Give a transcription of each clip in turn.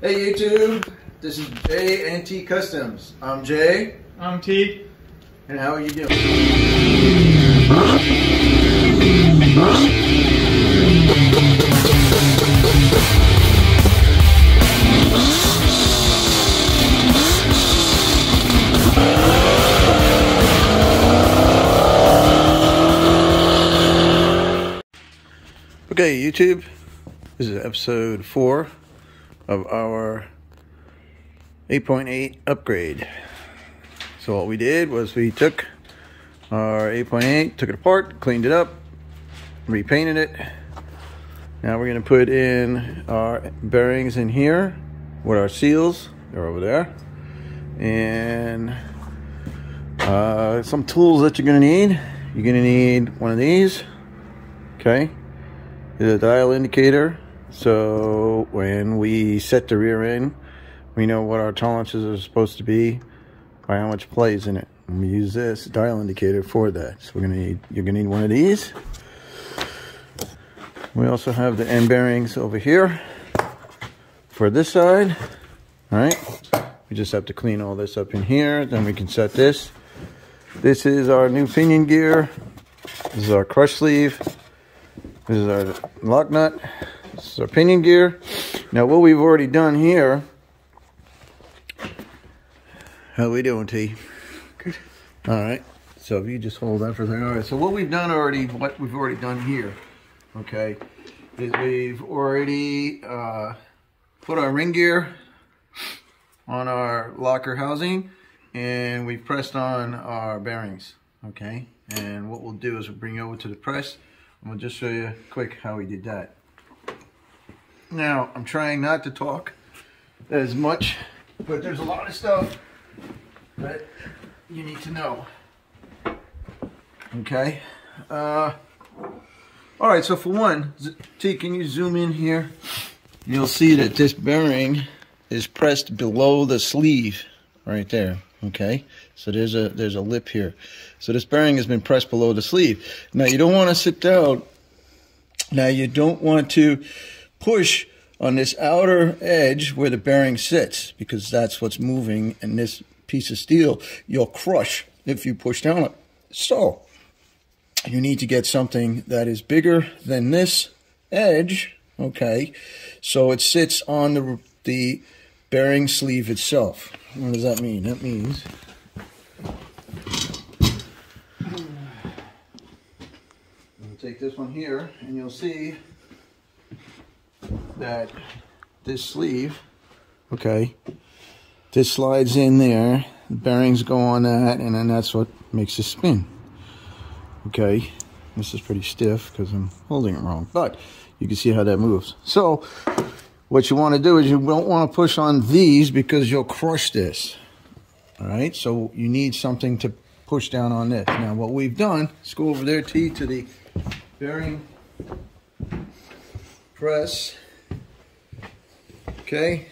Hey YouTube, this is Jay and T Customs. I'm Jay. I'm T. And how are you doing? Okay YouTube, this is episode 4 of our 8.8 upgrade. So what we did was we took our 8.8, took it apart, cleaned it up, repainted it. Now we're going to put in our bearings in here with our seals. They're over there. And some tools that you're going to need. You're going to need one of these. Okay. It's a dial indicator. So when we set the rear end, we know what our tolerances are supposed to be by how much play is in it. And we use this dial indicator for that. So you're gonna need one of these. We also have the end bearings over here for this side. All right. We just have to clean all this up in here. Then we can set this. This is our new pinion gear. This is our crush sleeve. This is our lock nut. This is our pinion gear. Now what we've already done here. How we doing, T? Good. All right. So if you just hold that for a second. All right. So what we've done already, what we've already done here, okay, is we've already put our ring gear on our locker housing, and we've pressed on our bearings. Okay. And what we'll do is we'll bring you over to the press, and we'll just show you quick how we did that. Now, I'm trying not to talk as much, but there's a lot of stuff that you need to know. Okay. All right, so for one, T, can you zoom in here? You'll see that this bearing is pressed below the sleeve right there. Okay, so there's a lip here. So this bearing has been pressed below the sleeve. Now, you don't want to sit down. Now, you don't want to push on this outer edge where the bearing sits, because that's what's moving, and this piece of steel you'll crush if you push down it. So you need to get something that is bigger than this edge, okay, so it sits on the bearing sleeve itself. What does that mean? That means take this one here, and you'll see that this sleeve, okay, this slides in there, the bearings go on that, and then that's what makes it spin. Okay, this is pretty stiff because I'm holding it wrong, but you can see how that moves. So what you want to do is you don't want to push on these because you'll crush this. All right, so you need something to push down on this. Now what we've done, let's go over there, T, to the bearing press. Okay,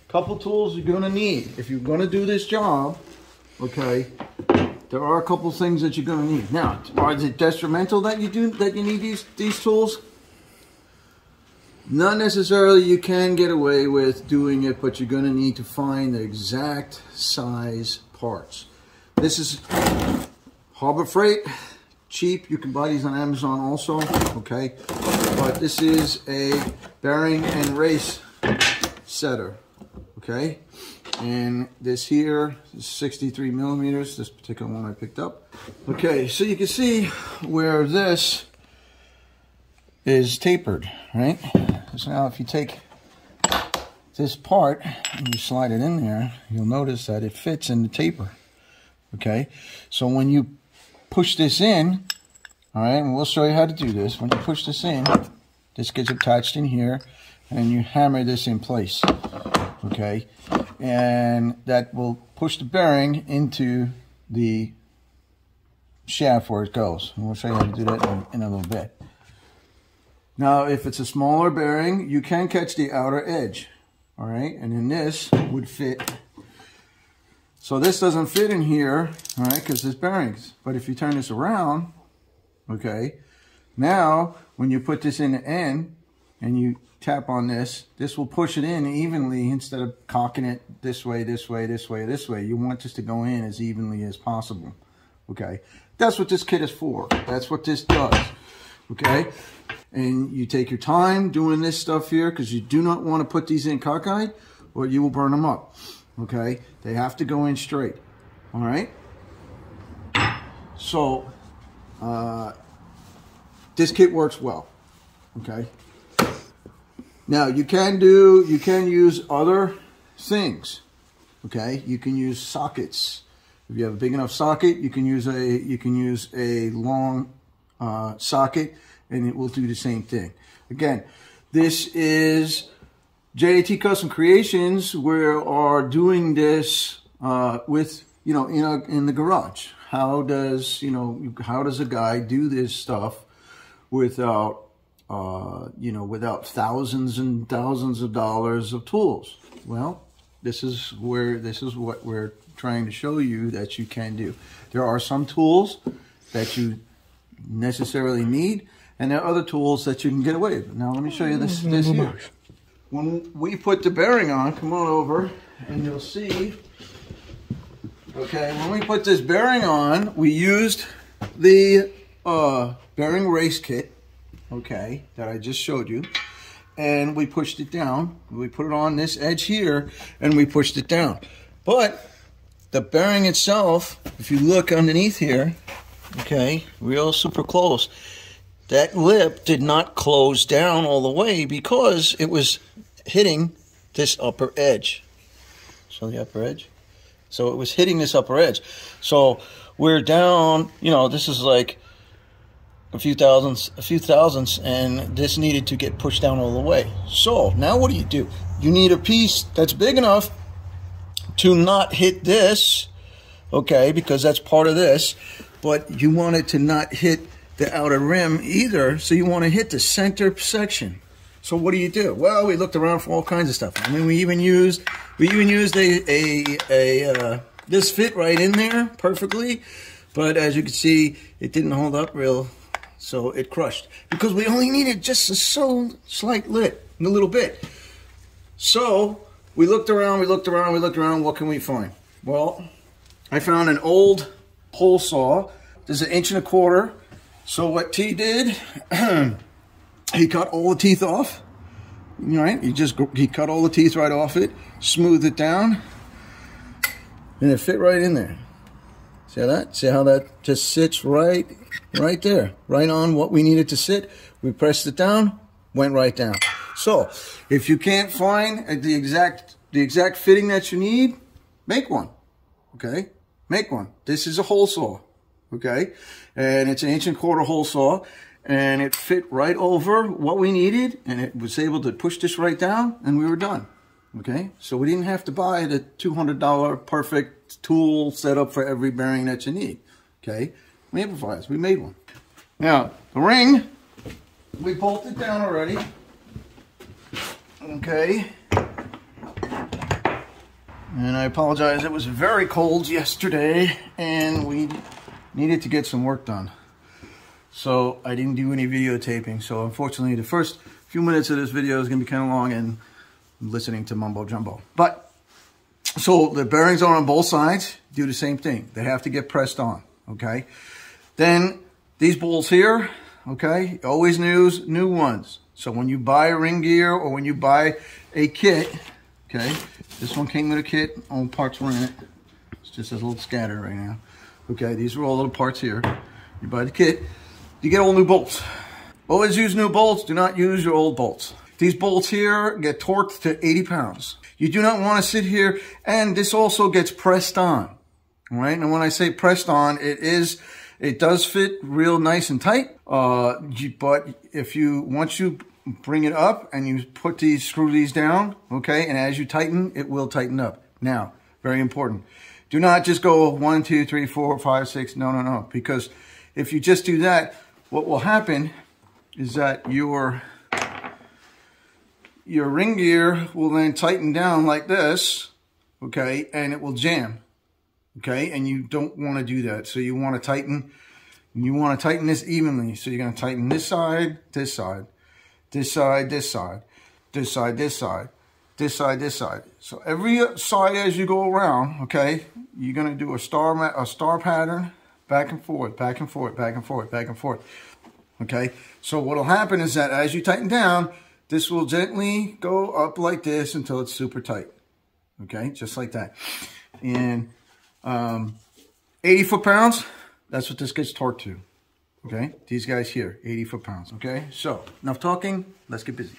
couple tools you're gonna need if you're gonna do this job. Okay, there are a couple things that you're gonna need. Now, is it detrimental that you need these tools? Not necessarily. You can get away with doing it, but you're gonna need to find the exact size parts. This is Harbor Freight. Cheap. You can buy these on Amazon also. Okay, but this is a bearing and race setter. Okay, and this here is 63 millimeters. This particular one I picked up. Okay, so you can see where this is tapered, right? So now if you take this part and you slide it in there, you'll notice that it fits in the taper. Okay, so when you push this in, all right, and we'll show you how to do this. When you push this in, this gets attached in here, and you hammer this in place, okay? And that will push the bearing into the shaft where it goes. And we'll show you how to do that in a little bit. Now, if it's a smaller bearing, you can catch the outer edge, all right? And then this would fit. So this doesn't fit in here, all right, because there's bearings. But if you turn this around, okay, now when you put this in the end and you tap on this, this will push it in evenly instead of cocking it this way, this way, this way, this way. You want this to go in as evenly as possible. Okay, that's what this kit is for. That's what this does. Okay, and you take your time doing this stuff here because you do not want to put these in cockeyed or you will burn them up. Okay, they have to go in straight. All right, so this kit works well. Okay, now you can use other things. Okay, you can use sockets. If you have a big enough socket, you can use a long socket, and it will do the same thing. Again, this is JAT Custom Creations. We are doing this with in the garage. How does a guy do this stuff without without thousands and thousands of dollars of tools? Well, this is what we're trying to show you that you can do. There are some tools that you necessarily need, and there are other tools that you can get away with. Now let me show you this here. When we put the bearing on, come on over and you'll see. Okay, when we put this bearing on, we used the bearing race kit, okay, that I just showed you, and we pushed it down. We put it on this edge here and we pushed it down. But the bearing itself, if you look underneath here, okay, real super close, that lip did not close down all the way because it was hitting this upper edge. So the upper edge. So it was hitting this upper edge. So we're down, this is like a few thousandths, and this needed to get pushed down all the way. So now what do? You need a piece that's big enough to not hit this, okay, because that's part of this, but you want it to not hit the outer rim either, so you want to hit the center section. So what do? Well, we looked around for all kinds of stuff. I mean, we even used this fit right in there perfectly, but as you can see, it didn't hold up real, so it crushed because we only needed just a slight little bit. So we looked around, what can we find? Well, I found an old hole saw. This is 1.25 inches. So what T did, he cut all the teeth off, right? He cut all the teeth right off it, smoothed it down, and it fit right in there. See that? See how that just sits right there, right on what we needed to sit. We pressed it down, went right down. So if you can't find the exact fitting that you need, make one. Okay, make one. This is a hole saw. Okay, and it's an 1.25 inch hole saw, and it fit right over what we needed, and it was able to push this right down, and we were done. Okay, so we didn't have to buy the $200 perfect tool setup for every bearing that you need. Okay, we improvised. We made one. Now the ring, we bolted down already. Okay, and I apologize. It was very cold yesterday, and we needed to get some work done. So I didn't do any videotaping. So unfortunately, the first few minutes of this video is going to be kind of long and listening to mumbo jumbo. But so the bearings are on both sides. Do the same thing. They have to get pressed on. Okay. Then these bolts here. Okay. Always use new ones. So when you buy ring gear or when you buy a kit, okay, this one came with a kit. All parts were in it. It's just a little scatter right now. Okay, these are all little parts here. You buy the kit, you get all new bolts. Always use new bolts. Do not use your old bolts. These bolts here get torqued to 80 pounds. You do not want to sit here, and this also gets pressed on. All right, and when I say pressed on, it does fit real nice and tight. But once you bring it up and you screw these down, okay, and as you tighten, it will tighten up. Now, very important. Do not just go 1, 2, 3, 4, 5, 6. No. Because if you just do that, what will happen is that your ring gear will then tighten down like this, okay, and it will jam, okay, and you don't want to do that. So you want to tighten this evenly. So you're going to tighten this side, this side, this side, this side. this side, this side, this side, this side. So every side as you go around, okay, you're gonna do a star pattern, back and forth, back and forth, back and forth, back and forth. Okay, so what'll happen is that as you tighten down, this will gently go up like this until it's super tight. Okay, just like that. And 80 foot-pounds, that's what this gets torqued to. Okay, these guys here, 80 foot-pounds. Okay, so enough talking, let's get busy.